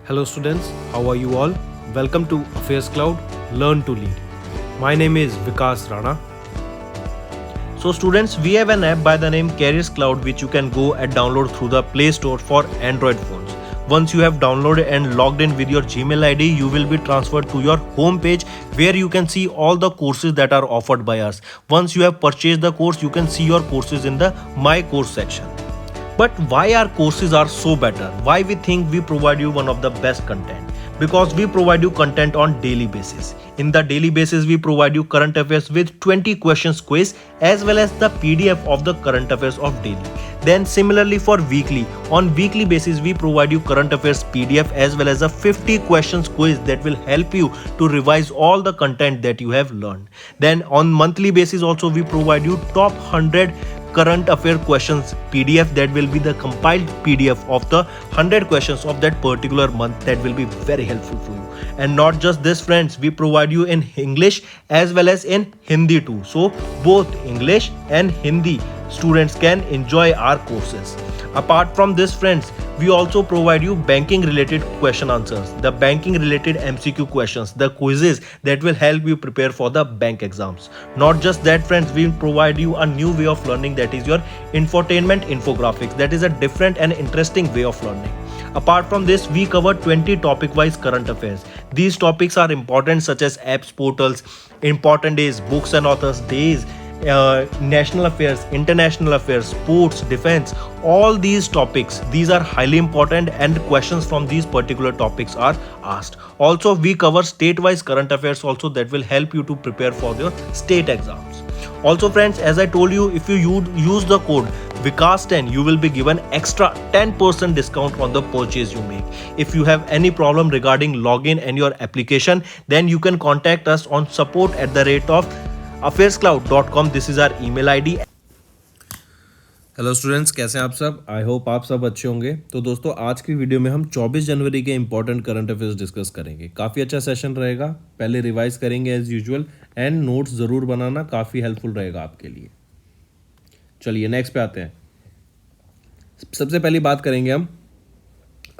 Hello students, how are you all? Welcome to Affairs Cloud, Learn to Lead. My name is Vikas Rana. So students, we have an app by the name Careers Cloud which you can go and download through the Play Store for Android phones. Once you have downloaded and logged in with your Gmail ID, you will be transferred to your home page where you can see all the courses that are offered by us. Once you have purchased the course, you can see your courses in the My Course section. But why our courses are so better? Why we think we provide you one of the best content? Because we provide you content on daily basis. In the daily basis, we provide you current affairs with 20 questions quiz as well as the PDF of the current affairs of daily. Then similarly for weekly, on weekly basis we provide you current affairs PDF as well as a 50 questions quiz that will help you to revise all the content that you have learned. Then on monthly basis also we provide you top 100 current affair questions PDF that will be the compiled PDF of the 100 questions of that particular month that will be very helpful for you. And not just this friends, we provide you in English as well as in Hindi too. So both English and Hindi students can enjoy our courses. Apart from this friends, we also provide you banking related question answers, the banking related MCQ questions, the quizzes that will help you prepare for the bank exams. Not just that friends, we provide you a new way of learning, that is your infotainment infographics. That is a different and interesting way of learning. Apart from this, we cover 20 topic wise current affairs. These topics are important such as apps, portals, important days, books and authors days, national affairs, international affairs, sports, defense, all these topics, these are highly important and questions from these particular topics are asked. Also we cover state-wise current affairs also that will help you to prepare for your state exams. Also friends, as I told you, if you use the code Vikas10, you will be given extra 10% discount on the purchase you make. If you have any problem regarding login and your application, then you can contact us on support@affairscloud.com. This is our email ID. Hello students, कैसे हैं आप सब? I hope आप सब अच्छे होंगे। तो दोस्तों, आज की वीडियो में हम 24 जनवरी के इंपॉर्टेंट करंट अफेयर्स डिस्कस करेंगे। काफ़ी अच्छा सेशन रहेगा। पहले रिवाइज करेंगे एज यूजुअल एंड नोट्स ज़रूर बनाना, काफ़ी हेल्पफुल रहेगा आपके लिए। चलिए नेक्स्ट पे आते हैं। सबसे पहली बात करेंगे हम,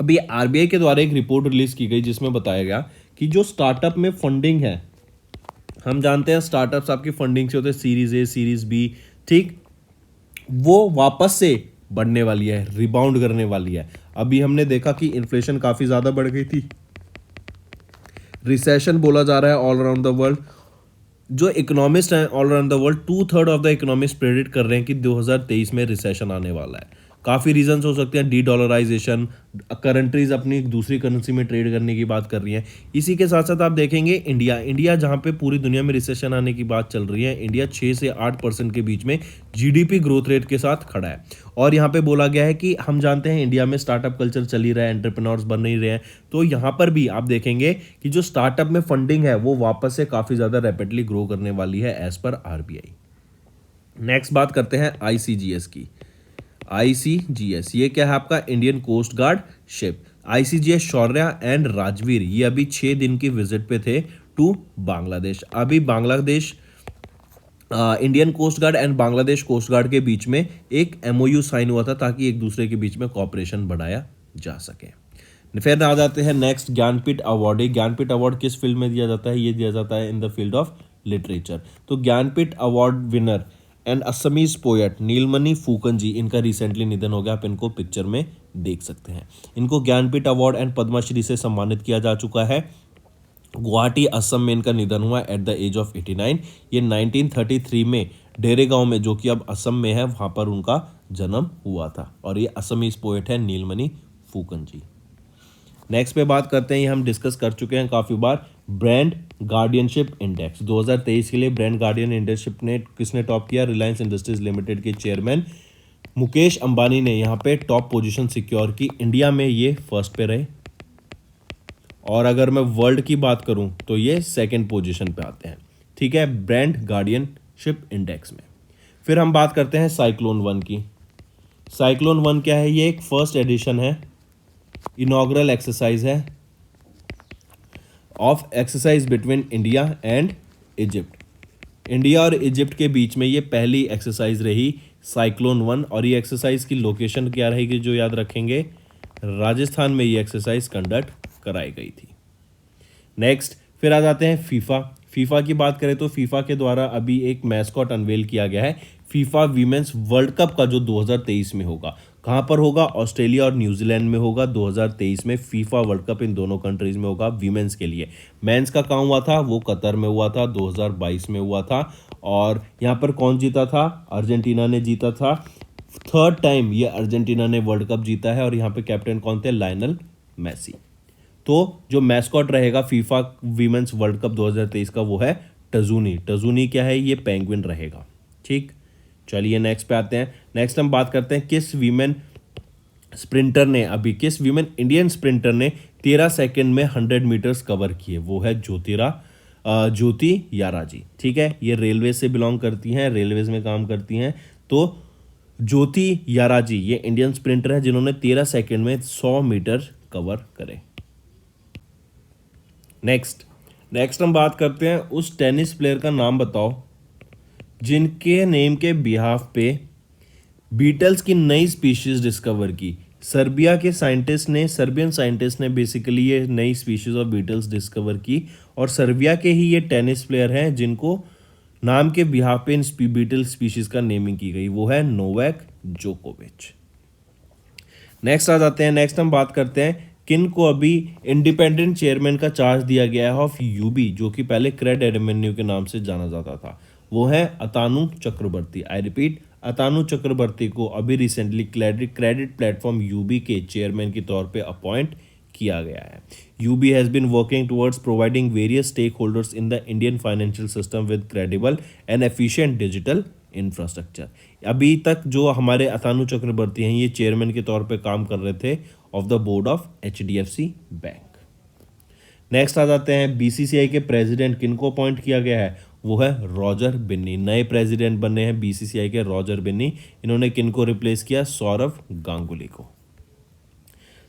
अभी आरबीआई के द्वारा एक रिपोर्ट रिलीज की गई जिसमें बताया गया कि जो स्टार्टअप में फंडिंग है, हम जानते हैं स्टार्टअप्स आपकी फंडिंग से होते हैं सीरीज ए, सीरीज बी, ठीक, वो वापस से बढ़ने वाली है, रिबाउंड करने वाली है। अभी हमने देखा कि इन्फ्लेशन काफ़ी ज़्यादा बढ़ गई थी, रिसेशन बोला जा रहा है ऑल अराउंड द वर्ल्ड। जो इकोनॉमिस्ट हैं all around the world, 2/3 of the economist predict कर रहे हैं कि 2023 में रिसेशन आने वाला है। काफ़ी रीजंस हो सकते हैं, डी डॉलराइजेशन, कंट्रीज अपनी दूसरी करेंसी में ट्रेड करने की बात कर रही हैं। इसी के साथ साथ आप देखेंगे इंडिया जहां पे पूरी दुनिया में रिसेशन आने की बात चल रही है, इंडिया 6 से 8% के बीच में जीडीपी ग्रोथ रेट के साथ खड़ा है। और यहाँ पे बोला गया है कि हम जानते हैं इंडिया में स्टार्टअप कल्चर चल ही रहा है, एंटरप्रेन्योर्स बन नहीं रहे हैं, तो यहाँ पर भी आप देखेंगे कि जो स्टार्टअप में फंडिंग है वो वापस से काफ़ी ज़्यादा रैपिडली ग्रो करने वाली है एज पर आरबीआई। नेक्स्ट बात करते हैं आईसीजीएस की। आईसीजीएस ये क्या है? आपका Indian coast guard ship. ICGS Shaurya and Rajveer ये अभी 6 दिन की विजिट पे थे टू बांग्लादेश। अभी Bangladesh Indian coast guard and Bangladesh coast guard के बीच में एक एमओयू साइन हुआ था ताकि एक दूसरे के बीच में कॉपरेशन बढ़ाया जा सके। फिर आ जाते हैं next, Jnanpith award. Jnanpith award किस फील्ड में दिया जाता है? ये दिया जाता है in the field of literature. तो Jnanpith award winner and Assamese poet Nilmani Phookan जी, इनका रिसेंटली निधन हो गया। आप इनको पिक्चर में देख सकते हैं। इनको ज्ञानपीठ अवार्ड एंड पद्मश्री से सम्मानित किया जा चुका है। गुवाहाटी असम में इनका निधन हुआ एट द एज ऑफ 89। ये 1933 में डेरेगांव में, जो कि अब असम में है, वहाँ पर उनका जन्म हुआ था। और ये असमीज पोएट है नीलमणि फूकन जी। नेक्स्ट पे बात करते हैं, ये हम डिस्कस कर चुके हैं काफ़ी बार, ब्रांड गार्डियनशिप इंडेक्स 2023 के लिए ब्रांड गार्डियन इंडेक्स ने किसने टॉप किया? रिलायंस इंडस्ट्रीज लिमिटेड के चेयरमैन मुकेश अंबानी ने यहाँ पे टॉप पोजीशन सिक्योर की। इंडिया में ये फर्स्ट पे रहे, और अगर मैं वर्ल्ड की बात करूं तो ये सेकंड पोजीशन पे आते हैं, ठीक है, ब्रांड गार्डियनशिप इंडेक्स में। फिर हम बात करते हैं साइक्लोन 1 की। साइक्लोन 1 क्या है? ये एक फर्स्ट एडिशन है, इनॉग्रल एक्सरसाइज है of exercise between India and Egypt. India और इजिप्ट के बीच में ये पहली एक्सरसाइज रही साइक्लोन 1। और ये एक्सरसाइज की लोकेशन क्या रहेगी जो याद रखेंगे? राजस्थान में ये एक्सरसाइज कंडक्ट कराई गई थी। नेक्स्ट फिर आ जाते हैं फीफा। फीफा की बात करें तो फीफा के द्वारा अभी एक मैस्कॉट अनवेल किया गया है फीफा वीमेंस वर्ल्ड कप का, जो 2023 में होगा। कहाँ पर होगा? ऑस्ट्रेलिया और न्यूजीलैंड में होगा। 2023 में फीफा वर्ल्ड कप इन दोनों कंट्रीज में होगा वीमेंस के लिए। मेंस का कहाँ हुआ था? वो कतर में हुआ था, 2022 में हुआ था। और यहाँ पर कौन जीता था? अर्जेंटीना ने जीता था। थर्ड टाइम ये अर्जेंटीना ने वर्ल्ड कप जीता है और यहाँ पे कैप्टन कौन थे? Lionel Messi. तो जो मैस्कॉट रहेगा फीफा वीमेंस वर्ल्ड कप 2023 का वो है टजूनी। टजूनी क्या है? ये पेंगुइन रहेगा। ठीक, चलिए नेक्स्ट पे आते हैं। नेक्स्ट हम बात करते हैं किस वीमेन इंडियन स्प्रिंटर ने 13 सेकंड में 100 मीटर्स कवर किए। वो है ज्योति याराजी। ठीक है, ये रेलवे से बिलोंग करती हैं, रेलवेज में काम करती हैं। तो ज्योति याराजी ये इंडियन स्प्रिंटर है जिन्होंने 13 सेकंड में 100 मीटर कवर करे। नेक्स्ट हम बात करते हैं उस टेनिस प्लेयर का नाम बताओ जिनके नेम के बिहाफ पे बीटल्स की नई स्पीशीज डिस्कवर की। सर्बियन साइंटिस्ट ने बेसिकली ये नई स्पीशीज ऑफ बीटल्स डिस्कवर की और सर्बिया के ही ये टेनिस प्लेयर हैं जिनको नाम के बिहाफ पे इन बीटल स्पीशीज का नेमिंग की गई। वो है नोवाक जोकोविच। नेक्स्ट आ जाते हैं। नेक्स्ट हम बात करते हैं किन को अभी इंडिपेंडेंट चेयरमैन का चार्ज दिया गया है ऑफ यूबी, जो कि पहले क्रेड एडमिन्यू के नाम से जाना जाता था। वो है अतानु चक्रवर्ती। आई रिपीट, अतानु चक्रवर्ती को अभी रिसेंटली क्रेडिट प्लेटफॉर्म यूबी के चेयरमैन के तौर पे अपॉइंट किया गया है। UB has been working towards providing various stakeholders in the Indian financial system with credible and efficient digital infrastructure. अभी तक जो हमारे अतानु चक्रवर्ती हैं ये चेयरमैन के तौर पे काम कर रहे थे of the board of HDFC bank. Next आ जाते हैं BCCI के प्रेसिडेंट किनको अपॉइंट किया गया है। वो है रॉजर बिन्नी। नए प्रेसिडेंट बने हैं BCCI के रॉजर बिन्नी। इन्होंने किनको रिप्लेस किया? सौरव गांगुली को।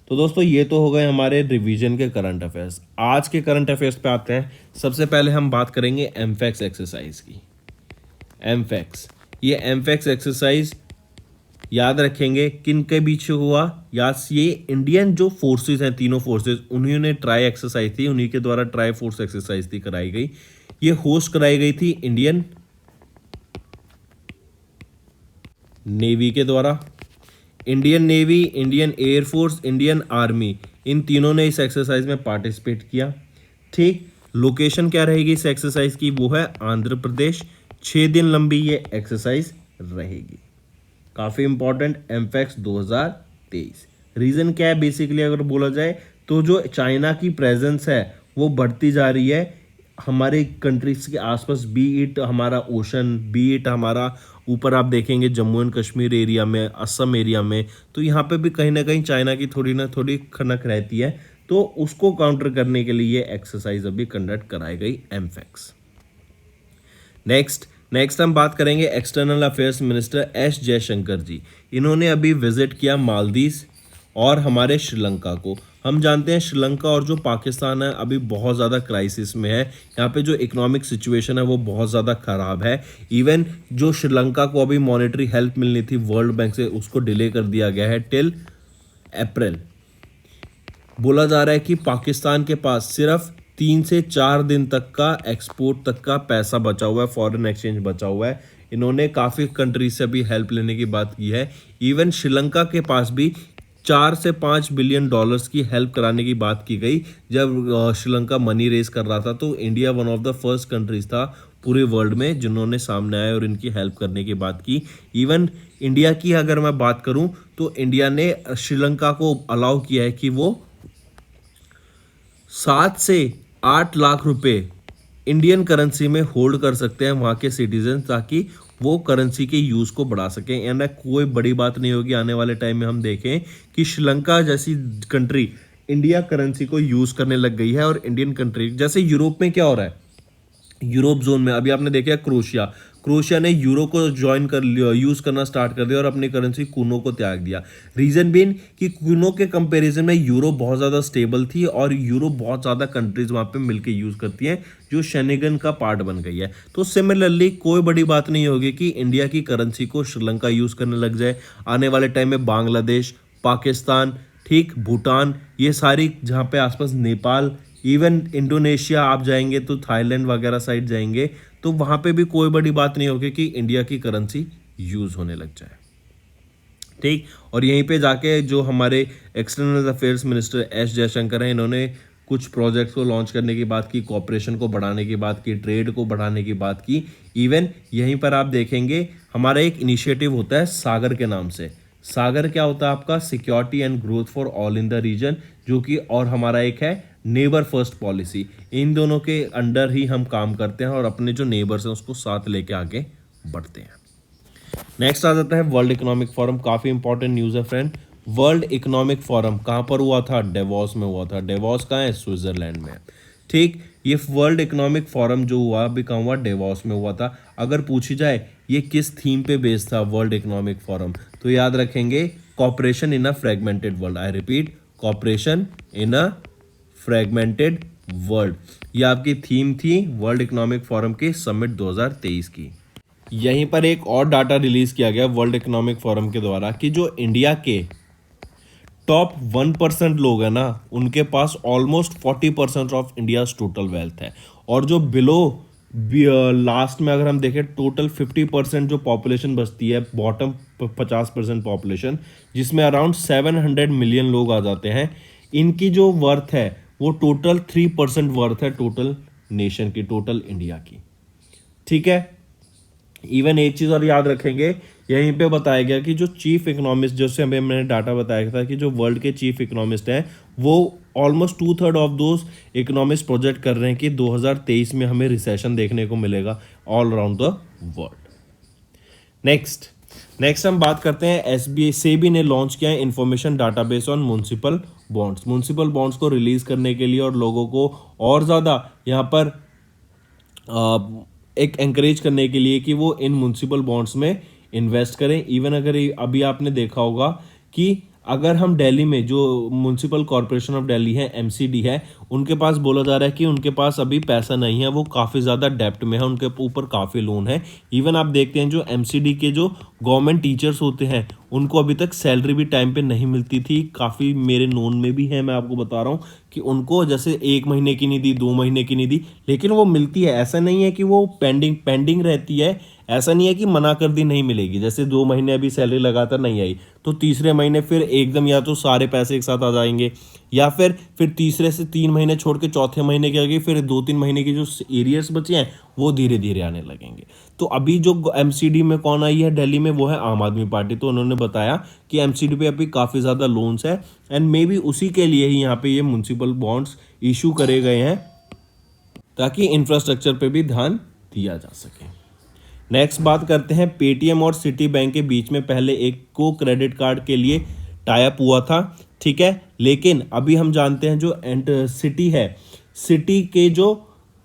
तो दोस्तों ये तो हो गए हमारे रिवीजन के करंट अफेयर्स। आज के करंट अफेयर्स पे आते हैं। सबसे पहले हम बात करेंगे एमफैक्स एक्सरसाइज की। एमफैक्स, ये एमफैक्स एक्सरसाइज याद रखेंगे किन के बीच हुआ? ये इंडियन जो फोर्सेस हैं, तीनों फोर्सेस, उन्होंने ट्राई एक्सरसाइज थी, उन्हीं के द्वारा ट्राई फोर्स एक्सरसाइज थी कराई गई। ये होस्ट कराई गई थी इंडियन नेवी के द्वारा। Indian navy, Indian air force, Indian army, इन तीनों ने इस एक्सरसाइज में पार्टिसिपेट किया। ठीक, लोकेशन क्या रहेगी इस एक्सरसाइज की? वो है आंध्र प्रदेश। 6 दिन लंबी ये एक्सरसाइज रहेगी। काफ़ी इंपॉर्टेंट एमफैक्स 2023। रीज़न क्या है बेसिकली अगर बोला जाए तो जो चाइना की प्रेजेंस है वो बढ़ती जा रही है हमारे कंट्रीज के आसपास, बी इट हमारा ओशन, बी इट हमारा ऊपर आप देखेंगे जम्मू एंड कश्मीर एरिया में, असम एरिया में, तो यहाँ पे भी कहीं ना कहीं चाइना की थोड़ी ना थोड़ी खनक रहती है। तो उसको काउंटर करने के लिए ये एक्सरसाइज अभी कंडक्ट कराई गई एमफैक्स। नेक्स्ट हम बात करेंगे external affairs minister S Jaishankar ji. इन्होंने अभी विजिट किया मालदीव और हमारे श्रीलंका को। हम जानते हैं श्रीलंका और जो पाकिस्तान है अभी बहुत ज़्यादा क्राइसिस में है। यहाँ पे जो इकोनॉमिक सिचुएशन है वो बहुत ज़्यादा ख़राब है। इवन जो श्रीलंका को अभी मॉनेटरी हेल्प मिलनी थी वर्ल्ड बैंक से, उसको डिले कर दिया गया है टिल अप्रैल। बोला जा रहा है कि पाकिस्तान के पास सिर्फ 3 से 4 दिन तक का एक्सपोर्ट तक का पैसा बचा हुआ है, फॉरेन एक्सचेंज बचा हुआ है। इन्होंने काफ़ी कंट्रीज से अभी हेल्प लेने की बात की है। इवन श्रीलंका के पास भी 4 से 5 बिलियन डॉलर्स की हेल्प कराने की बात की गई जब श्रीलंका मनी रेज कर रहा था। तो India one of the first countries था पूरे वर्ल्ड में जिन्होंने सामने आए और इनकी हेल्प करने की बात की। इवन इंडिया की अगर मैं बात करूं तो इंडिया ने श्रीलंका को अलाउ किया है कि वो 7 से 8 लाख रुपए इंडियन करेंसी में होल्ड कर सकते हैं वहाँ के सिटीजन, ताकि वो करेंसी के यूज़ को बढ़ा सकें। एंड कोई बड़ी बात नहीं होगी आने वाले टाइम में हम देखें कि श्रीलंका जैसी कंट्री इंडिया करेंसी को यूज़ करने लग गई है। और इंडियन कंट्री जैसे यूरोप में क्या हो रहा है, यूरोप जोन में अभी आपने देखा क्रोएशिया ने यूरो को ज्वाइन कर लिया, यूज़ करना स्टार्ट कर दिया और अपनी करेंसी कूनो को त्याग दिया। रीज़न बीन कि कूनो के कंपैरिजन में यूरो बहुत ज़्यादा स्टेबल थी और यूरो बहुत ज़्यादा कंट्रीज वहाँ पे मिलकर यूज़ करती हैं, जो शेंगन का पार्ट बन गई है। तो सिमिलरली कोई बड़ी बात नहीं होगी कि इंडिया की करेंसी को श्रीलंका यूज़ करने लग जाए। आने वाले टाइम में बांग्लादेश, पाकिस्तान, ठीक, भूटान, ये सारी जहाँ पे आसपास, नेपाल, इवन इंडोनेशिया आप जाएंगे तो थाईलैंड वगैरह साइड जाएंगे तो वहाँ पे भी कोई बड़ी बात नहीं होगी कि इंडिया की करेंसी यूज़ होने लग जाए। ठीक, और यहीं पे जाके जो हमारे external affairs minister S Jaishankar हैं, इन्होंने कुछ प्रोजेक्ट्स को लॉन्च करने की बात की, कॉपरेशन को बढ़ाने की बात की, ट्रेड को बढ़ाने की बात की। इवन यहीं पर आप देखेंगे हमारा एक इनिशिएटिव होता है सागर के नाम से। सागर क्या होता है आपका? Security and growth for all in the region, जो कि और हमारा एक है नेबर फर्स्ट पॉलिसी। इन दोनों के अंडर ही हम काम करते हैं और अपने जो नेबर्स हैं उसको साथ लेके आगे बढ़ते हैं। नेक्स्ट आ जाता है वर्ल्ड इकोनॉमिक फोरम। काफ़ी इंपॉर्टेंट न्यूज़ है फ्रेंड। वर्ल्ड इकोनॉमिक फोरम कहाँ पर हुआ था? डेवॉस में हुआ था। डेवॉस कहाँ है? स्विट्जरलैंड में। ठीक, ये वर्ल्ड इकोनॉमिक फोरम जो हुआ अभी कहाँ हुआ? डेवॉस में हुआ था। अगर पूछी जाए ये किस थीम पे बेस्ड था वर्ल्ड इकोनॉमिक फोरम, तो याद रखेंगे cooperation in a fragmented world. I repeat, cooperation in a fragmented world. ये आपकी थीम थी वर्ल्ड इकोनॉमिक फोरम के समिट 2023 की। यहीं पर एक और डाटा रिलीज किया गया वर्ल्ड इकोनॉमिक फोरम के द्वारा कि जो इंडिया के टॉप 1% लोग हैं ना, उनके पास almost 40% of India's total wealth है। और जो बिलो लास्ट में अगर हम देखें टोटल 50% जो पॉपुलेशन बचती है, बॉटम 50% पॉपुलेशन, जिसमें अराउंड 700 मिलियन लोग आ जाते हैं, इनकी जो वर्थ है वो टोटल 3% वर्थ है टोटल नेशन की, टोटल इंडिया की। ठीक है, इवन एक चीज़ और याद रखेंगे, यहीं पे बताया गया कि जो चीफ इकोनॉमिस्ट, जैसे हमें मैंने डाटा बताया था कि जो वर्ल्ड के चीफ इकोनॉमिस्ट हैं वो almost 2/3 of those economist project कर रहे हैं कि 2023 में हमें रिसेशन देखने को मिलेगा all around the world. Next हम बात करते हैं एसबीआई सेबी ने लॉन्च किया है information database on municipal bonds. Municipal bonds को रिलीज करने के लिए और लोगों को और ज़्यादा यहाँ पर एक एंकरेज करने के लिए कि वो इन म्युनिसिपल बॉन्ड्स में इन्वेस्ट करें। इवन अगर अभी आपने देखा होगा कि अगर हम दिल्ली में जो म्युनिसिपल कॉरपोरेशन ऑफ दिल्ली है, एमसीडी है, उनके पास बोला जा रहा है कि उनके पास अभी पैसा नहीं है, वो काफ़ी ज़्यादा डेप्ट में है, उनके ऊपर काफ़ी लोन है। इवन आप देखते हैं जो एमसीडी के जो गवर्नमेंट टीचर्स होते हैं उनको अभी तक सैलरी भी टाइम पे नहीं मिलती थी। काफ़ी मेरे नोन में भी है, मैं आपको बता रहा हूँ कि उनको जैसे 1 महीने की नहीं दी, 2 महीने की नहीं दी, लेकिन वो मिलती है। ऐसा नहीं है कि वो पेंडिंग रहती है, ऐसा नहीं है कि मना कर दी नहीं मिलेगी। जैसे 2 महीने अभी सैलरी लगातार नहीं आई तो तीसरे महीने फिर एकदम या तो सारे पैसे एक साथ आ जाएंगे, या फिर तीसरे से 3 महीने छोड़ के चौथे महीने के आगे फिर 2-3 महीने के जो एरियर्स बचे हैं वो धीरे धीरे आने लगेंगे। तो अभी जो एमसीडी में कौन आई है दिल्ली में, वो है आम आदमी पार्टी। तो उन्होंने बताया कि एमसीडी पे अभी काफ़ी ज़्यादा लोन्स है एंड मे बी उसी के लिए ही यहाँ पे ये म्युनिसिपल बॉन्ड्स इशू करे गए हैं ताकि इंफ्रास्ट्रक्चर पे भी ध्यान दिया जा सके। नेक्स्ट बात करते हैं, पेटीएम और सिटी बैंक के बीच में पहले एक को क्रेडिट कार्ड के लिए टाई अप हुआ था। ठीक है, लेकिन अभी हम जानते हैं जो सिटी है, सिटी के जो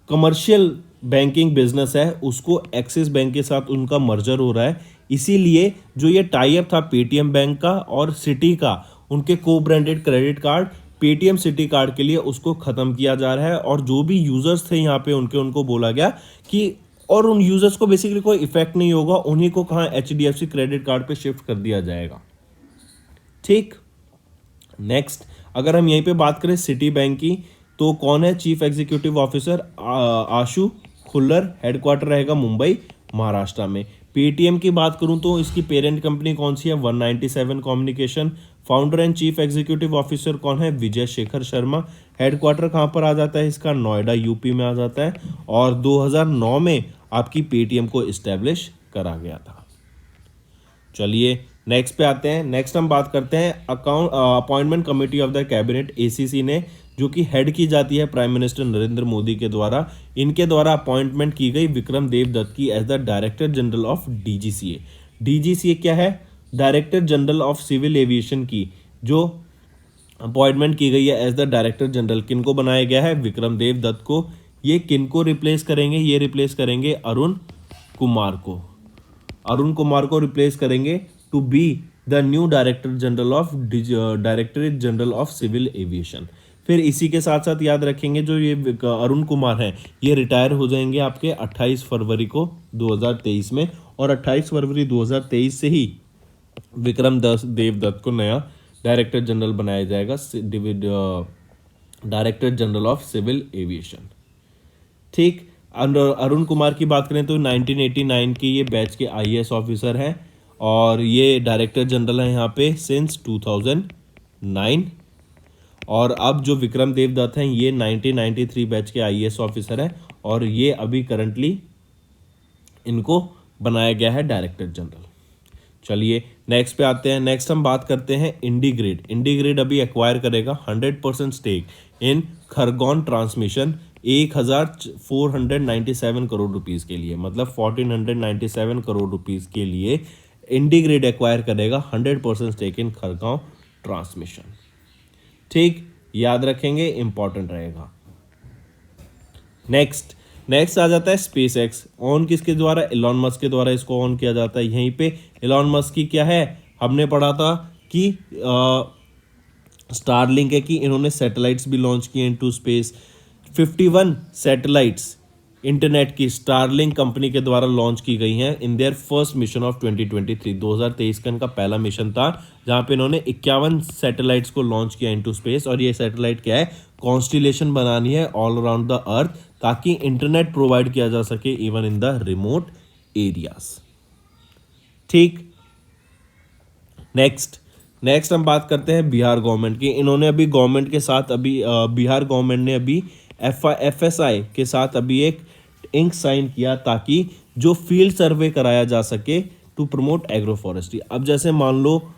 कमर्शियल बैंकिंग बिजनेस है उसको एक्सिस बैंक के साथ उनका मर्जर हो रहा है। इसीलिए जो ये टाई अप था पेटीएम बैंक का और सिटी का, उनके को branded credit card Paytm Citi card के लिए उसको ख़त्म किया जा रहा है। और जो भी यूज़र्स थे यहाँ पे उनको बोला गया कि, और उन यूज़र्स को बेसिकली कोई इफेक्ट नहीं होगा, उन्हीं को कहाँ एचडीएफसी क्रेडिट कार्ड पे शिफ्ट कर दिया जाएगा। ठीक, नेक्स्ट अगर हम यहीं पे बात करें सिटी बैंक की, तो कौन है चीफ एग्जीक्यूटिव ऑफिसर? आशु खुल्लर, हेडक्वार्टर रहेगा मुंबई महाराष्ट्र में। पेटीएम की बात करूं तो इसकी पेरेंट कंपनी कौन सी है? 197 communication. Founder and chief executive officer कौन है? विजय शेखर शर्मा। हेडक्वार्टर कहाँ पर आ जाता है इसका? नोएडा यूपी में आ जाता है। और 2009 में आपकी पेटीएम को इस्टेब्लिश करा गया था। चलिए नेक्स्ट पे आते हैं। नेक्स्ट हम बात करते हैं appointment committee of the cabinet, ACC ने, जो कि हेड की जाती है प्राइम मिनिस्टर नरेंद्र मोदी के द्वारा। इनके द्वारा अपॉइंटमेंट की गई विक्रम देव दत्त की as the director general of DGCA. DGCA क्या है? Director general of civil aviation की जो अपॉइंटमेंट की गई है एज द डायरेक्टर जनरल, किनको बनाया गया है? विक्रम देव दत्त को। ये किनको रिप्लेस करेंगे? ये रिप्लेस करेंगे अरुण कुमार को। अरुण कुमार को रिप्लेस करेंगे to be the new director general of directorate general of civil aviation. फिर इसी के साथ साथ याद रखेंगे जो ये अरुण कुमार हैं ये रिटायर हो जाएंगे आपके 28 फरवरी को 2023 में, और 28 फरवरी 2023 से ही विक्रम देव दत्त को नया डायरेक्टर जनरल बनाया जाएगा, director general of civil aviation. ठीक। अरुण कुमार की बात करें तो 1989 की ये बैच के आईएएस ऑफिसर हैं और ये डायरेक्टर जनरल है यहाँ पे सिंस 2009। और अब जो विक्रम देवदत्त हैं ये 1993 बैच के आईएएस ऑफिसर हैं और ये अभी करंटली इनको बनाया गया है डायरेक्टर जनरल। चलिए नेक्स्ट पे आते हैं। नेक्स्ट हम बात करते हैं इंडीग्रिड। इंडीग्रिड अभी एक्वायर करेगा 100% stake in Khargone transmission 1497 crore rupees के लिए, मतलब 1497 करोड़ रुपीस के लिए इंडीग्रिड एक्वायर करेगा 100% स्टेक इन खरगोन ट्रांसमिशन। ठीक, याद रखेंगे, इंपॉर्टेंट रहेगा। नेक्स्ट आ जाता है स्पेस एक्स। ऑन किसके द्वारा? इलॉन मस्क के द्वारा इसको ऑन किया जाता है। यहीं पे इलॉन मस्क की क्या है, हमने पढ़ा था कि स्टारलिंक है कि इन्होंने सैटेलाइट्स भी लॉन्च किए इनटू स्पेस। 51 सैटेलाइट्स इंटरनेट की स्टारलिंक कंपनी के द्वारा लॉन्च की गई हैं in their first mission of 2023। 2023 का इनका पहला मिशन था जहां पे इन्होंने 51 सैटेलाइट्स को लॉन्च किया इनटू स्पेस। और ये सैटेलाइट क्या है, कॉन्स्टिलेशन बनानी है ऑल अराउंड द अर्थ ताकि इंटरनेट प्रोवाइड किया जा सके even in the remote areas. ठीक, नेक्स्ट हम बात करते हैं बिहार गवर्नमेंट की। इन्होंने अभी गवर्नमेंट के साथ अभी बिहार गवर्नमेंट ने अभी FSI के साथ अभी एक इंक साइन किया ताकि जो फील्ड सर्वे कराया जा सके टू प्रमोट एग्रो फॉरेस्ट्री। अब जैसे मान लो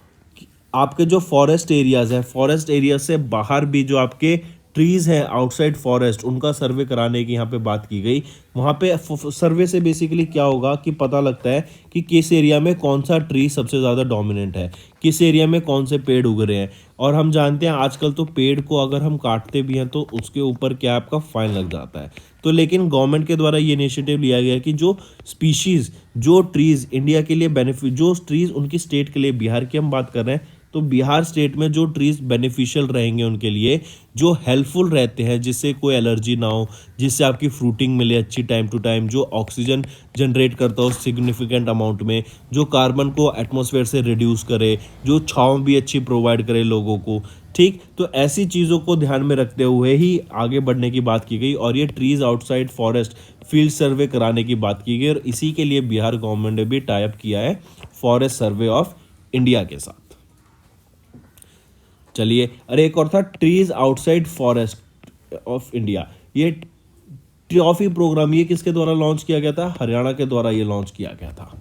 आपके जो फॉरेस्ट एरियाज हैं, फॉरेस्ट एरिया से बाहर भी जो आपके ट्रीज हैं आउटसाइड फॉरेस्ट, उनका सर्वे कराने की यहाँ पे बात की गई। वहाँ पे सर्वे से बेसिकली क्या होगा कि पता लगता है कि किस एरिया में कौन सा ट्री सबसे ज़्यादा डोमिनेंट है, किस एरिया में कौन से पेड़ उग रहे हैं। और हम जानते हैं आजकल तो पेड़ को अगर हम काटते भी हैं तो उसके ऊपर क्या आपका फाइन लग जाता है। तो लेकिन गवर्नमेंट के द्वारा ये इनिशिएटिव लिया गया कि जो स्पीशीज़, जो ट्रीज़ इंडिया के लिए बेनिफिट, जो ट्रीज़ उनकी स्टेट के लिए, बिहार की हम बात कर रहे हैं तो बिहार स्टेट में जो ट्रीज बेनिफिशियल रहेंगे उनके लिए, जो हेल्पफुल रहते हैं, जिससे कोई एलर्जी ना हो, जिससे आपकी फ्रूटिंग मिले अच्छी टाइम टू टाइम, जो ऑक्सीजन जनरेट करता हो सिग्निफिकेंट अमाउंट में, जो कार्बन को एटमॉस्फेयर से रिड्यूस करे, जो छाँव भी अच्छी प्रोवाइड करे लोगों को। ठीक, तो ऐसी चीज़ों को ध्यान में रखते हुए ही आगे बढ़ने की बात की गई और ये ट्रीज आउटसाइड फॉरेस्ट फील्ड सर्वे कराने की बात की गई। और इसी के लिए बिहार गवर्नमेंट ने भी टाई अप किया है फॉरेस्ट सर्वे ऑफ इंडिया के साथ। चलिए, अरे एक और था trees outside forest of India. ये ट्रॉफी प्रोग्राम ये किसके द्वारा लॉन्च किया गया था? हरियाणा के द्वारा ये लॉन्च किया गया था।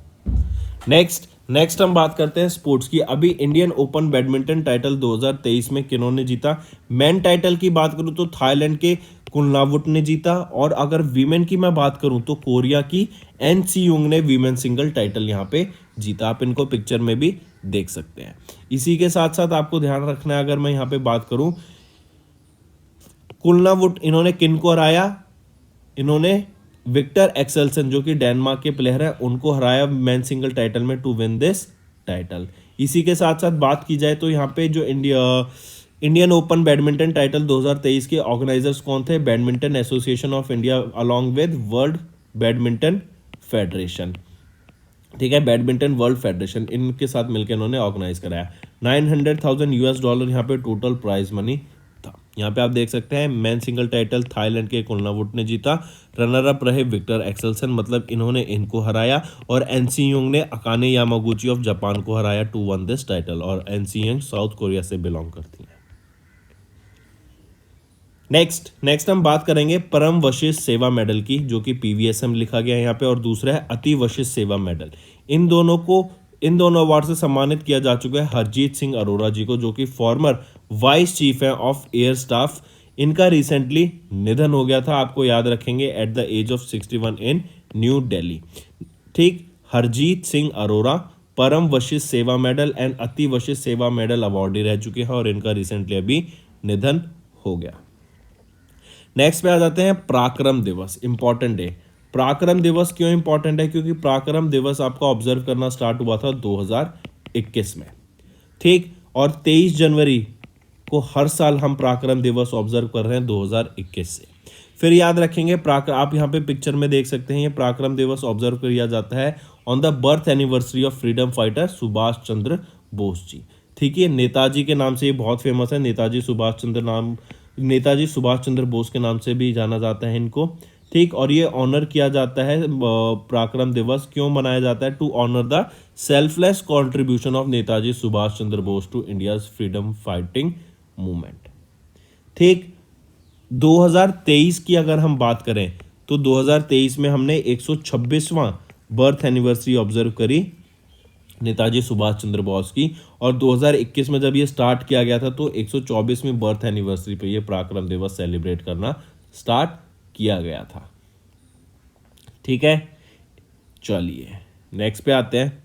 नेक्स्ट हम बात करते हैं स्पोर्ट्स की। अभी इंडियन ओपन बैडमिंटन टाइटल 2023 में किन्होंने जीता? मेन टाइटल की बात करूं तो थाईलैंड के कुनलावुट ने जीता। और अगर वीमेन की मैं बात करूं तो कोरिया की एन सी यूंग ने वीमेन सिंगल टाइटल यहाँ पे जीता। आप इनको पिक्चर में भी देख सकते हैं। इसी के साथ साथ आपको ध्यान रखना है, अगर मैं यहाँ पे बात करूं कुनलावुट, इन्होंने किन को हराया? इन्होंने विक्टर एक्सेल्सन जो कि डेनमार्क के प्लेयर है उनको हराया मेन सिंगल टाइटल में टू विन दिस टाइटल। इसी के साथ साथ बात की जाए तो यहाँ पे जो इंडियन ओपन बैडमिंटन टाइटल 2023 के ऑर्गेनाइजर्स कौन थे? Badminton association of India along with world badminton federation. ठीक है, बैडमिंटन वर्ल्ड फेडरेशन, इनके साथ मिलकर इन्होंने ऑर्गेनाइज कराया। $900,000 यहाँ पे टोटल प्राइज मनी था। यहाँ पे आप देख सकते हैं मेन सिंगल टाइटल थाईलैंड के कुनलावुट ने जीता। रनर अप रहे विक्टर एक्सेल्सन, मतलब इन्होंने इनको हराया। और एनसी यूंग ने अकाने यामागुची ऑफ जापान को हराया टू वन दिस टाइटल। और एनसी यूंग साउथ कोरिया से बिलोंग करती हैं। नेक्स्ट हम बात करेंगे परम वशिष्ठ सेवा मेडल की, जो कि PVSM लिखा गया है यहाँ पे, और दूसरा है अति वशिष्ठ सेवा मेडल। इन दोनों अवार्ड से सम्मानित किया जा चुका है हरजीत सिंह अरोड़ा जी को, जो कि फॉर्मर वाइस चीफ है ऑफ एयर स्टाफ। इनका रिसेंटली निधन हो गया था, आपको याद रखेंगे, at the age of 61 in New Delhi. ठीक, हरजीत सिंह अरोड़ा परम वशिष्ठ सेवा मेडल एंड अति वशिष्ठ सेवा मेडल अवार्डी रह चुके हैं और इनका रिसेंटली अभी निधन हो गया। नेक्स्ट पे आ जाते हैं पराक्रम दिवस, इंपॉर्टेंट डे। पराक्रम दिवस क्यों इंपॉर्टेंट है? क्योंकि पराक्रम दिवस आपका ऑब्जर्व करना स्टार्ट हुआ था 2021 में। ठीक, और 23 जनवरी को हर साल हम पराक्रम दिवस ऑब्जर्व कर रहे हैं 2021 से। फिर याद रखेंगे आप यहाँ पे पिक्चर में देख सकते हैं, ये पराक्रम दिवस ऑब्जर्व किया जाता है on the birth anniversary of freedom fighter Subhash Chandra Bose ji. ठीक है, नेताजी के नाम से ये बहुत फेमस है, नेताजी सुभाष चंद्र बोस के नाम से भी जाना जाता है इनको। ठीक, और ये ऑनर किया जाता है, पराक्रम दिवस क्यों मनाया जाता है? To honour the selfless contribution of Netaji Subhash Chandra Bose to India's freedom fighting movement. ठीक, 2023 की अगर हम बात करें तो 2023 में हमने 126वां बर्थ एनिवर्सरी ऑब्जर्व करी नेताजी सुभाष चंद्र बोस की, और 2021 में जब ये स्टार्ट किया गया था तो 124वीं बर्थ एनिवर्सरी पे ये पराक्रम दिवस सेलिब्रेट करना स्टार्ट किया गया था। ठीक है, चलिए नेक्स्ट पे आते हैं।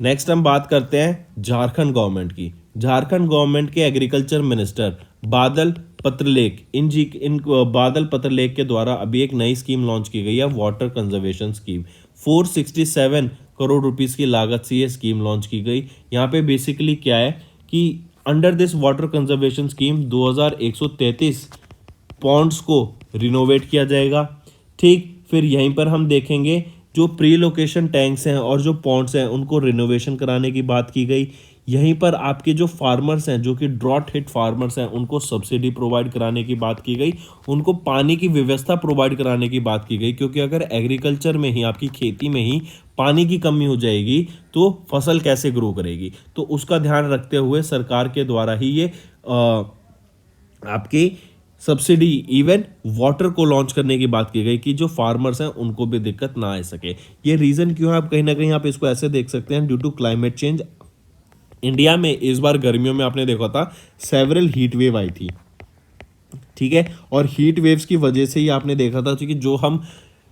नेक्स्ट हम बात करते हैं झारखंड गवर्नमेंट की। झारखंड गवर्नमेंट के एग्रीकल्चर मिनिस्टर बादल पत्रलेख इन बादल पत्रलेख के द्वारा अभी एक नई स्कीम लॉन्च की गई है, water conservation scheme. 467 crore rupees की लागत से ये स्कीम लॉन्च की गई। यहाँ पे बेसिकली क्या है कि under this water conservation scheme 2133 ponds को रिनोवेट किया जाएगा। ठीक, फिर यहीं पर हम देखेंगे जो प्री लोकेशन टैंक्स हैं और जो पॉन्ड्स हैं उनको रिनोवेशन कराने की बात की गई। यहीं पर आपके जो फार्मर्स हैं, जो कि ड्रॉट हिट फार्मर्स हैं, उनको सब्सिडी प्रोवाइड कराने की बात की गई, उनको पानी की व्यवस्था प्रोवाइड कराने की बात की गई, क्योंकि अगर एग्रीकल्चर में ही, आपकी खेती में ही पानी की कमी हो जाएगी तो फसल कैसे ग्रो करेगी। तो उसका ध्यान रखते हुए सरकार के द्वारा ही ये आपकी सब्सिडी इवन वाटर को लॉन्च करने की बात की गई कि जो फार्मर्स हैं उनको भी दिक्कत ना आ सके। ये रीज़न क्यों है, आप कहीं ना कहीं आप इसको ऐसे देख सकते हैं, due to climate change. India में इस बार गर्मियों में आपने देखा था सेवरल हीट वेव आई थी। ठीक है, और हीट वेव्स की वजह से ही आपने देखा था कि जो हम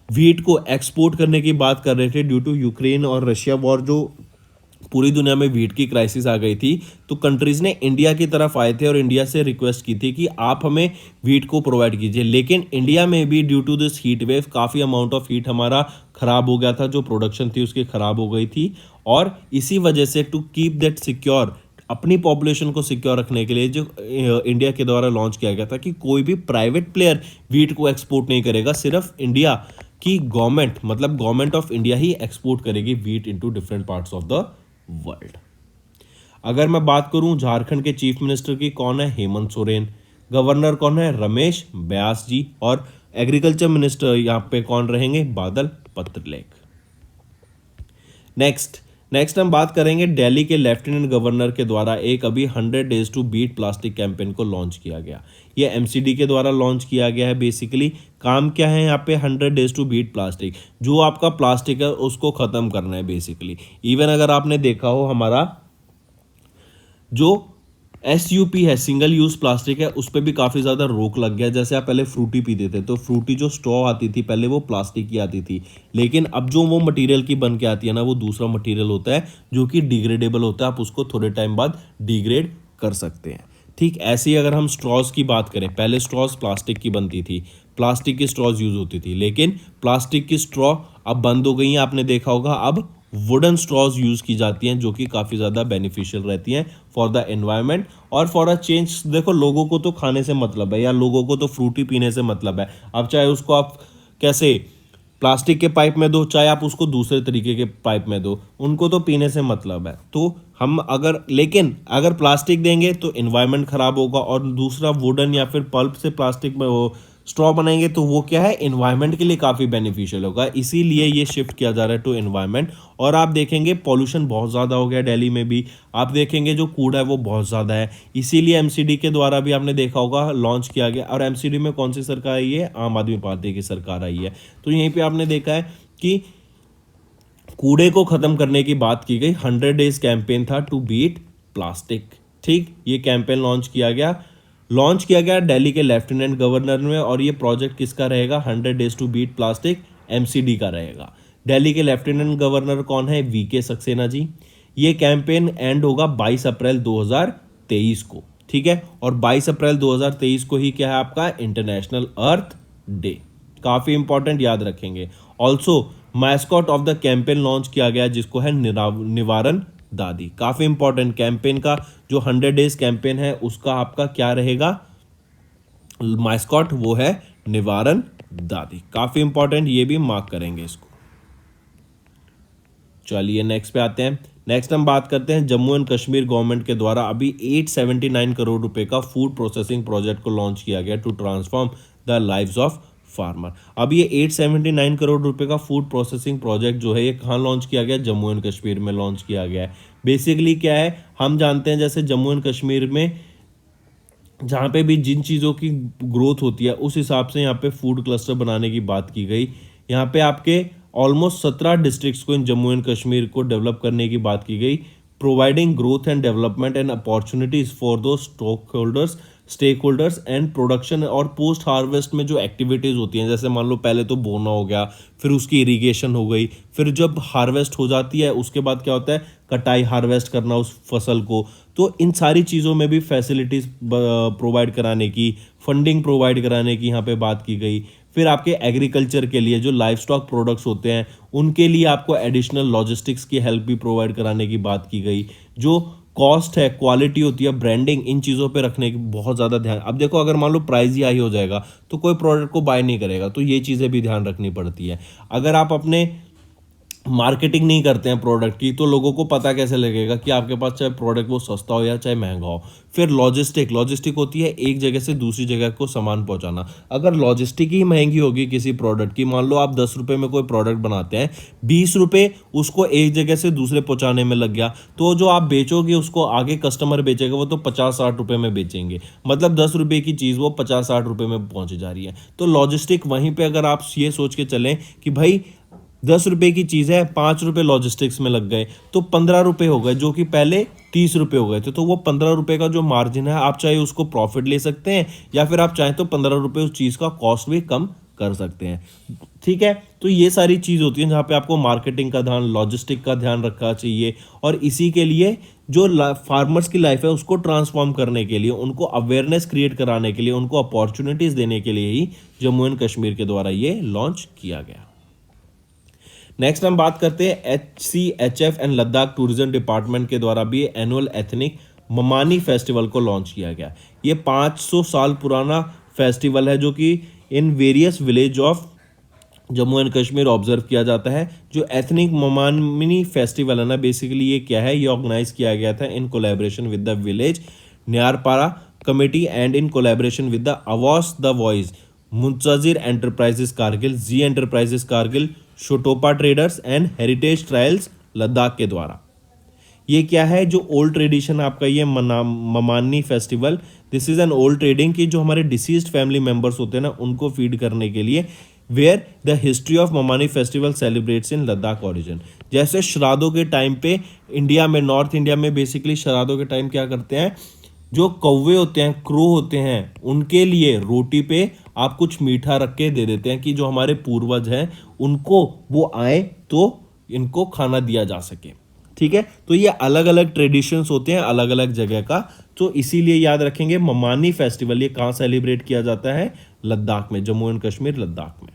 व्हीट को एक्सपोर्ट करने की बात कर रहे थे ड्यू टू यूक्रेन और रशिया वॉर, जो पूरी दुनिया में व्हीट की क्राइसिस आ गई थी, तो कंट्रीज ने इंडिया की तरफ आए थे और इंडिया से रिक्वेस्ट की थी कि आप हमें व्हीट को प्रोवाइड कीजिए। लेकिन इंडिया में भी due to this heat wave काफ़ी अमाउंट ऑफ हीट हमारा खराब हो गया था, जो प्रोडक्शन थी उसकी खराब हो गई थी। और इसी वजह से टू कीप दैट सिक्योर, अपनी पॉपुलेशन को सिक्योर रखने के लिए जो इंडिया के द्वारा लॉन्च किया गया था कि कोई भी प्राइवेट प्लेयर व्हीट को एक्सपोर्ट नहीं करेगा, सिर्फ इंडिया की गवर्नमेंट, मतलब गवर्नमेंट ऑफ इंडिया ही एक्सपोर्ट करेगी wheat into different parts of the world. अगर मैं बात करूं झारखंड के चीफ मिनिस्टर की, कौन है? हेमंत सोरेन। गवर्नर कौन है? रमेश बैस जी। और एग्रीकल्चर मिनिस्टर यहां पे कौन रहेंगे? बादल पत्रलेख। नेक्स्ट हम बात करेंगे दिल्ली के लेफ्टिनेंट गवर्नर के द्वारा एक अभी 100 days to beat plastic campaign को लॉन्च किया गया। ये एमसीडी के द्वारा लॉन्च किया गया है। बेसिकली काम क्या है यहाँ पे? 100 डेज टू बीट प्लास्टिक। जो आपका प्लास्टिक है उसको ख़त्म करना है बेसिकली। इवन अगर आपने देखा हो, हमारा जो SUP है, सिंगल यूज़ प्लास्टिक है, उस पर भी काफ़ी ज़्यादा रोक लग गया। जैसे आप पहले फ्रूटी पीते थे तो फ्रूटी जो स्ट्रॉ आती थी पहले वो प्लास्टिक की आती थी, लेकिन अब जो वो मटेरियल की बन के आती है ना, वो दूसरा मटेरियल होता है जो कि डिग्रेडेबल होता है। आप उसको थोड़े टाइम बाद डिग्रेड कर सकते हैं। ठीक, ऐसे ही अगर हम स्ट्रॉज की बात करें, पहले स्ट्रॉज प्लास्टिक की बनती थी, प्लास्टिक की स्ट्रॉज यूज़ होती थी, लेकिन प्लास्टिक की स्ट्रॉ अब बंद हो गई हैं। आपने देखा होगा अब वुडन स्ट्रॉज यूज़ की जाती हैं, जो कि काफ़ी ज़्यादा बेनिफिशियल रहती हैं फॉर द एनवायरनमेंट और फॉर अ चेंज। देखो, लोगों को तो खाने से मतलब है, या लोगों को तो फ्रूटी पीने से मतलब है। अब चाहे उसको आप कैसे प्लास्टिक के पाइप में दो, चाहे आप उसको दूसरे तरीके के पाइप में दो, उनको तो पीने से मतलब है। तो हम लेकिन अगर प्लास्टिक देंगे तो एनवायरनमेंट ख़राब होगा, और दूसरा वुडन या फिर पल्प से प्लास्टिक में वो स्ट्रॉ बनाएंगे तो वो क्या है, एनवायरनमेंट के लिए काफ़ी बेनिफिशियल होगा। इसीलिए ये शिफ्ट किया जा रहा है टू एनवायरनमेंट। और आप देखेंगे पॉल्यूशन बहुत ज़्यादा हो गया दिल्ली में भी। आप देखेंगे जो कूड़ा है वो बहुत ज़्यादा है, इसीलिए एमसीडी के द्वारा भी आपने देखा होगा लॉन्च किया गया। और एमसीडी में कौन सी सरकार आई है? आम आदमी पार्टी की सरकार आई है। तो यहीं पर आपने देखा है कि कूड़े को ख़त्म करने की बात की गई। 100 डेज कैंपेन था टू बीट प्लास्टिक। ठीक, ये कैंपेन लॉन्च किया गया दिल्ली के लेफ्टिनेंट गवर्नर में। और ये प्रोजेक्ट किसका रहेगा? 100 days to beat plastic, MCD का रहेगा। दिल्ली के लेफ्टिनेंट गवर्नर कौन है? VK सक्सेना जी। ये कैंपेन एंड होगा 22 अप्रैल 2023 को। ठीक है, और 22 अप्रैल 2023 को ही क्या है आपका? इंटरनेशनल अर्थ डे। काफ़ी इंपॉर्टेंट, याद रखेंगे। Also mascot of the campaign launch किया गया जिसको है निवारण दादी। काफ़ी इंपॉर्टेंट कैंपेन का जो 100 डेज कैंपेन है उसका आपका क्या रहेगा मैस्कॉट? वो है निवारण दादी। काफ़ी इंपॉर्टेंट, ये भी मार्क करेंगे इसको। चलिए नेक्स्ट पे आते हैं। नेक्स्ट हम बात करते हैं जम्मू एंड कश्मीर गवर्नमेंट के द्वारा अभी 879 करोड़ रुपए का फूड प्रोसेसिंग प्रोजेक्ट को लॉन्च किया गया to transform the lives of farmer. अब ये 879 करोड़ रुपए का फूड प्रोसेसिंग प्रोजेक्ट जो है ये कहाँ लॉन्च किया गया? जम्मू एंड कश्मीर में लॉन्च किया गया है। बेसिकली क्या है, हम जानते हैं जैसे जम्मू एंड कश्मीर में जहाँ पे भी जिन चीज़ों की ग्रोथ होती है उस हिसाब से यहाँ पे फूड क्लस्टर बनाने की बात की गई। यहाँ पे आपके ऑलमोस्ट 17 डिस्ट्रिक्ट्स को इन जम्मू एंड कश्मीर को डेवलप करने की बात की गई, providing growth and development and opportunities for दो स्टेक होल्डर्स एंड प्रोडक्शन और पोस्ट हार्वेस्ट में जो एक्टिविटीज़ होती हैं, जैसे मान लो पहले तो बोना हो गया, फिर उसकी इरिगेशन हो गई, फिर जब हार्वेस्ट हो जाती है उसके बाद क्या होता है कटाई, हार्वेस्ट करना उस फसल को। तो इन सारी चीज़ों में भी फैसिलिटीज़ प्रोवाइड कराने की, फंडिंग प्रोवाइड कराने की यहाँ पे बात की गई। फिर आपके एग्रीकल्चर के लिए जो लाइफ स्टॉक प्रोडक्ट्स होते हैं उनके लिए आपको एडिशनल लॉजिस्टिक्स की हेल्प भी प्रोवाइड कराने की बात की गई। जो कॉस्ट है, क्वालिटी होती है, ब्रांडिंग, इन चीज़ों पे रखने की बहुत ज़्यादा ध्यान। अब देखो अगर मान लो प्राइस ही हाई हो जाएगा तो कोई प्रोडक्ट को बाय नहीं करेगा, तो ये चीज़ें भी ध्यान रखनी पड़ती है। अगर आप अपने मार्केटिंग नहीं करते हैं प्रोडक्ट की तो लोगों को पता कैसे लगेगा कि आपके पास चाहे प्रोडक्ट वो सस्ता हो या चाहे महंगा हो। फिर लॉजिस्टिक होती है एक जगह से दूसरी जगह को सामान पहुंचाना। अगर लॉजिस्टिक ही महंगी होगी किसी प्रोडक्ट की, मान लो आप 10 रुपये में कोई प्रोडक्ट बनाते हैं, 20 रुपये उसको एक जगह से दूसरे पहुंचाने में लग गया, तो जो आप बेचोगे उसको आगे कस्टमर बेचेगा वो तो 50-60 रुपये में बेचेंगे। मतलब 10 रुपये की चीज़ वो 50-60 रुपये में पहुंच जा रही है। तो लॉजिस्टिक वहीं पर अगर आप ये सोच के चलें कि भाई 10 रुपये की चीज़ है, 5 रुपये लॉजिस्टिक्स में लग गए तो 15 रुपये हो गए, जो कि पहले 30 रुपये हो गए थे। तो वो 15 रुपये का जो मार्जिन है आप चाहे उसको प्रॉफिट ले सकते हैं या फिर आप चाहें तो 15 रुपये उस चीज़ का कॉस्ट भी कम कर सकते हैं। ठीक है, तो ये सारी चीज़ होती है जहाँ पे आपको मार्केटिंग का ध्यान, लॉजिस्टिक का ध्यान रखना चाहिए। और इसी के लिए जो फार्मर्स की लाइफ है उसको ट्रांसफॉर्म करने के लिए, उनको अवेयरनेस क्रिएट कराने के लिए, उनको अपॉर्चुनिटीज़ देने के लिए ही जम्मू एंड कश्मीर के द्वारा ये लॉन्च किया गया। नेक्स्ट हम बात करते हैं HCHF and Ladakh tourism department के द्वारा भी एनुअल एथनिक ममानी फेस्टिवल को लॉन्च किया गया। ये 500 साल पुराना फेस्टिवल है जो कि in various village of Jammu and Kashmir observe किया जाता है। जो एथनिक ममानी फेस्टिवल है ना, बेसिकली ये क्या है, ये ऑर्गेनाइज किया गया था in collaboration with the village Nyarpada committee and in collaboration with the Awaz the voice, Muntazir enterprises Kargil, G enterprises Kargil, Shotopa traders and heritage trials Ladakh के द्वारा। ये क्या है, जो ओल्ड ट्रेडिशन आपका ये Mamani festival, this is an old trading की जो हमारे डिसीज्ड फैमिली मेंबर्स होते हैं ना उनको फीड करने के लिए, where the history of Mamani festival celebrates in Ladakh origin. जैसे श्राद्धों के टाइम पे इंडिया में, नॉर्थ इंडिया में बेसिकली श्राद्धों के टाइम क्या करते हैं, जो कौवे होते हैं, क्रो होते हैं, उनके लिए रोटी पे आप कुछ मीठा रख के दे देते हैं कि जो हमारे पूर्वज हैं उनको वो आए तो इनको खाना दिया जा सके। ठीक है, तो ये अलग अलग ट्रेडिशंस होते हैं अलग अलग जगह का, तो इसीलिए याद रखेंगे ममानी फेस्टिवल ये कहाँ सेलिब्रेट किया जाता है, लद्दाख में, जम्मू एंड कश्मीर लद्दाख में।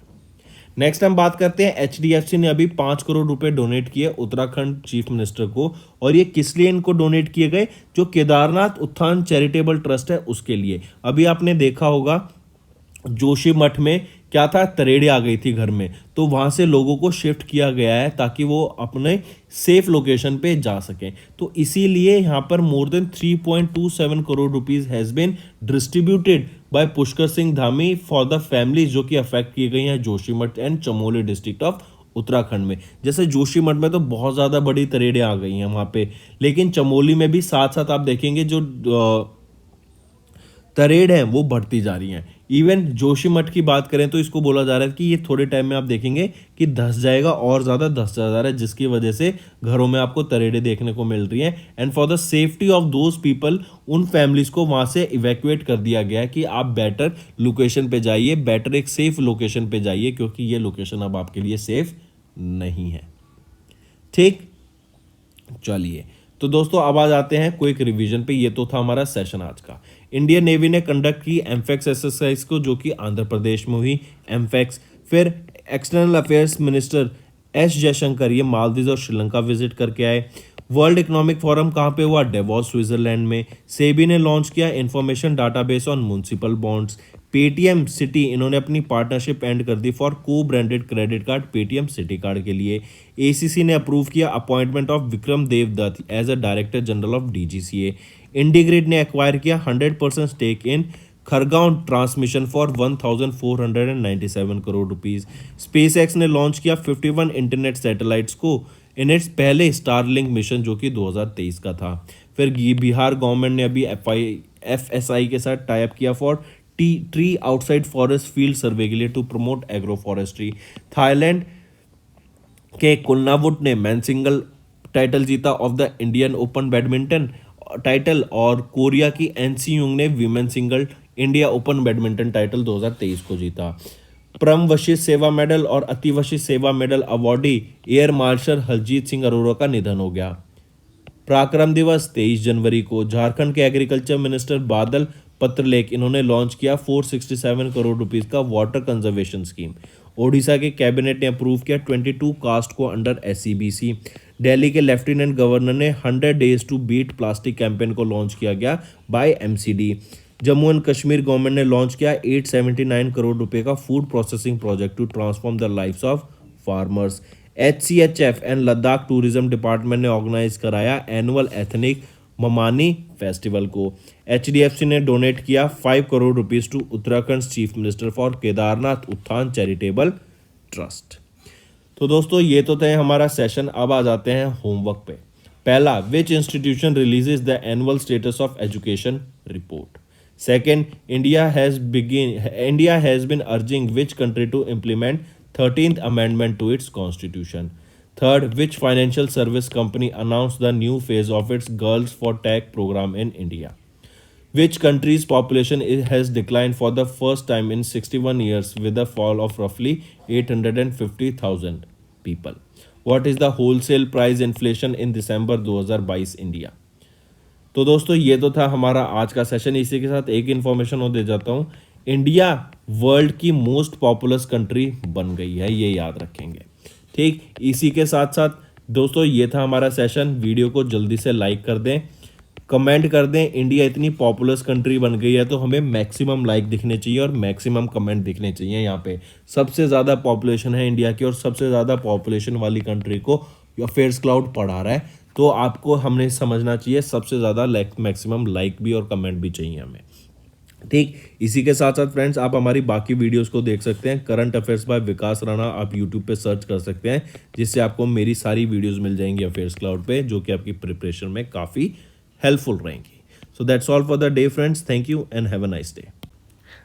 नेक्स्ट हम बात करते हैं HDFC ने अभी 5 करोड़ रुपए डोनेट किए उत्तराखंड चीफ मिनिस्टर को। और ये किस लिए इनको डोनेट किए गए, जो केदारनाथ उत्थान चैरिटेबल ट्रस्ट है उसके लिए। अभी आपने देखा होगा जोशी मठ में क्या था, तरेड़े आ गई थी घर में, तो वहाँ से लोगों को शिफ्ट किया गया है ताकि वो अपने सेफ लोकेशन पे जा सकें। तो इसीलिए यहाँ पर more than 3.27 crore rupees has been distributed by Pushkar Singh Dhami for the families जो कि अफेक्ट की गई हैं Joshimath and Chamoli district of Uttarakhand में। जैसे जोशीमठ में तो बहुत ज़्यादा बड़ी तरेड़े आ गई हैं वहाँ पे, लेकिन चमोली में भी साथ साथ आप देखेंगे जो तरेड़ हैं वो बढ़ती जा रही हैं। इवन जोशीमठ की बात करें तो इसको बोला जा रहा है कि ये थोड़े टाइम में आप देखेंगे कि धंस जाएगा और ज़्यादा धंस जा रहा है, जिसकी वजह से घरों में आपको तरेड़े देखने को मिल रही हैं। And for the safety of those people, उन फैमिलीज़ को वहाँ से इवैक्यूएट कर दिया गया है कि आप बेटर लोकेशन पे जाइए, बेटर एक सेफ लोकेशन पे जाइए, क्योंकि ये लोकेशन अब आपके लिए सेफ नहीं है। ठीक, चलिए तो दोस्तों अब आ जाते हैं क्विक रिवीजन पे। ये तो था हमारा सेशन आज का। इंडियन नेवी ने कंडक्ट की एमफेक्स एक्सरसाइज को, जो कि आंध्र प्रदेश में हुई एमफेक्स। फिर external affairs minister S Jaishankar ये मालदीव और श्रीलंका विजिट करके आए। वर्ल्ड इकोनॉमिक फोरम कहाँ पे हुआ? डेवोस स्विट्जरलैंड में। सेबी ने लॉन्च किया information database on municipal bonds. Paytm Citi इन्होंने अपनी पार्टनरशिप एंड कर दी for co branded credit card Paytm Citi card के लिए। एसीसी ने अप्रूव किया appointment of Vikram Devdutt as a director general of DGCA. IndiGrid ने एक्वायर किया 100% stake in Khargone transmission for 1497 crore rupees. SpaceX ने लॉन्च किया 51 इंटरनेट सैटेलाइट्स को इन इट्स पहले स्टारलिंक मिशन जो कि 2023 का था। फिर बिहार गवर्नमेंट ने अभी एफएसआई के साथ टाई अप किया for tree outside forest field survey के लिए to promote agro forestry. Thailand के कुलनावुट ने मैन सिंगल टाइटल जीता of the Indian open badminton title, और कोरिया की एनसी युंग ने women single India open badminton title 2023 को जीता। परम वशिष्ठ सेवा मेडल और अति वशिष्ठ सेवा medal awardee air marshal Harjeet Singh Arora का निधन हो गया। पराक्रम दिवस 23 जनवरी को। झारखंड के एग्रीकल्चर मिनिस्टर बादल पत्रलेख इन्होंने लॉन्च किया 467 करोड़ रुपीस का वाटर कंजर्वेशन स्कीम। ओडिशा के कैबिनेट ने अप्रूव किया 22 कास्ट को अंडर एसईबीसी। दिल्ली के लेफ्टिनेंट गवर्नर ने 100 days to beat plastic campaign को लॉन्च किया गया by MCD. Jammu and Kashmir government ने लॉन्च किया 879 करोड़ रुपए का food processing project to transform the lives of farmers. HCHF and Ladakh tourism department ने ऑर्गेनाइज कराया एनुअल एथनिक ममानी फेस्टिवल को। एचडीएफसी ने डोनेट किया 5 crore rupees to Uttarakhand chief minister for Kedarnath Utthan charitable trust. तो दोस्तों ये तो थे हमारा सेशन। अब आ जाते हैं होमवर्क पे। पहला, which institution releases the annual status of education report. Second, India has been urging which country to implement 13th amendment to its constitution. Third, which financial service company announced the new phase of its Girls for Tech program in India? Which country's population has declined for the first time in 61 years with a fall of roughly 850,000 people? What is the wholesale price inflation in December 2022 India? तो दोस्तों ये तो था हमारा आज का session. इसी के साथ एक इन्फॉर्मेशन और दे जाता हूँ, इंडिया वर्ल्ड की मोस्ट पॉपुलस कंट्री बन गई है, ये याद रखेंगे। ठीक, इसी के साथ साथ दोस्तों ये था हमारा सेशन। वीडियो को जल्दी से लाइक कर दें, कमेंट कर दें। इंडिया इतनी पॉपुलस कंट्री बन गई है तो हमें मैक्सिमम लाइक दिखने चाहिए और मैक्सिमम कमेंट दिखने चाहिए। यहाँ पे सबसे ज़्यादा पॉपुलेशन है इंडिया की और सबसे ज़्यादा पॉपुलेशन वाली कंट्री को अफेयर्स क्लाउड पढ़ा रहा है, तो आपको हमने समझना चाहिए सबसे ज़्यादा मैक्सिमम लाइक भी और कमेंट भी चाहिए हमें। ठीक, इसी के साथ साथ फ्रेंड्स आप हमारी बाकी वीडियोस को देख सकते हैं। करंट अफेयर्स बाय विकास राणा आप यूट्यूब पे सर्च कर सकते हैं, जिससे आपको मेरी सारी वीडियोस मिल जाएंगी अफेयर्स क्लाउड पे, जो कि आपकी प्रिपरेशन में काफ़ी हेल्पफुल रहेंगी। So that's all for the day friends, thank you and have a nice day.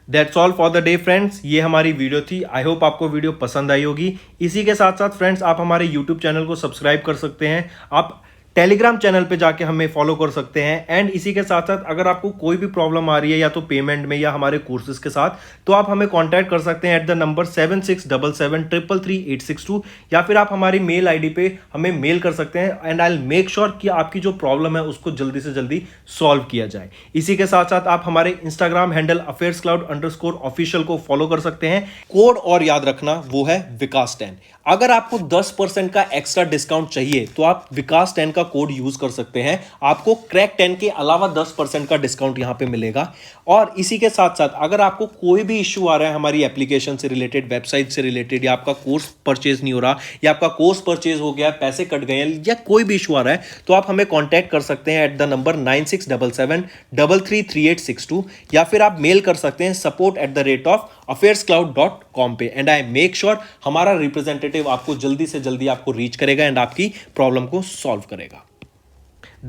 That's all for the day friends, ये हमारी वीडियो थी। आई होप आपको वीडियो पसंद आई होगी। इसी के साथ साथ फ्रेंड्स आप हमारे यूट्यूब चैनल को सब्सक्राइब कर सकते हैं, आप टेलीग्राम चैनल पे जाके हमें फॉलो कर सकते हैं। एंड इसी के साथ साथ अगर आपको कोई भी प्रॉब्लम आ रही है या तो पेमेंट में या हमारे कोर्सेज के साथ, तो आप हमें कांटेक्ट कर सकते हैं एट द नंबर 7677333862, या फिर आप हमारी मेल आईडी पे हमें मेल कर सकते हैं and I will make sure कि आपकी जो प्रॉब्लम है उसको जल्दी से जल्दी सॉल्व किया जाए। इसी के साथ साथ आप हमारे इंस्टाग्राम हैंडल affairscloud_official को फॉलो कर सकते हैं। कोड और याद रखना, वो है विकास 10। अगर आपको 10% का एक्स्ट्रा डिस्काउंट चाहिए तो आप विकास 10 का कोड यूज कर सकते हैं, आपको क्रैक 10 के अलावा 10% का डिस्काउंट यहां पे मिलेगा। और इसी के साथ साथ अगर आपको कोई भी इश्यू आ रहा है हमारी एप्लीकेशन से रिलेटेड, वेबसाइट से रिलेटेड, या आपका कोर्स परचेज नहीं हो रहा, या आपका कोर्स परचेज हो गया, पैसे कट गए हैं, या कोई भी इश्यू आ रहा है, तो आप हमें कॉन्टैक्ट कर सकते हैं एट द नंबर 9677333862, या फिर आप मेल कर सकते हैं support@affairscloud.com पे। एंड आई मेक श्योर हमारा रिप्रेजेंटेटिव आपको जल्दी से जल्दी आपको रीच करेगा एंड आपकी प्रॉब्लम को सॉल्व करेगा।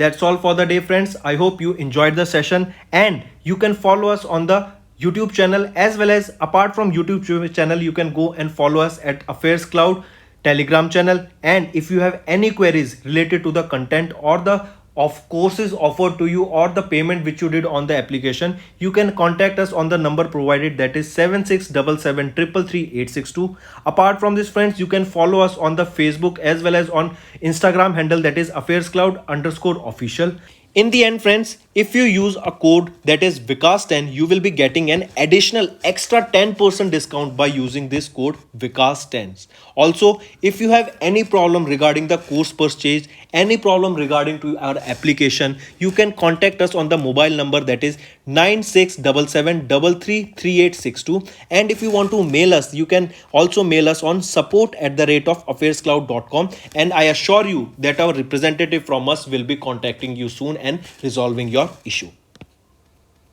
That's all for the day friends. I hope you enjoyed the session and you can follow us on the YouTube channel, as well as apart from YouTube channel you can go and follow us at Affairs Cloud Telegram channel. And if you have any queries related to the content or the of courses offered to you or the payment which you did on the application, you can contact us on the number provided, that is 7677333862. Apart from this friends, you can follow us on the Facebook as well as on Instagram handle, that is affairscloud_official. In the end friends, If you use a code that is Vikas10, you will be getting an additional extra 10% discount by using this code Vikas10. Also, if you have any problem regarding the course purchase, any problem regarding to our application, you can contact us on the mobile number that is 9677333862. And if you want to mail us, you can also mail us on support@affairscloud.com, and I assure you that our representative from us will be contacting you soon and resolving your issue.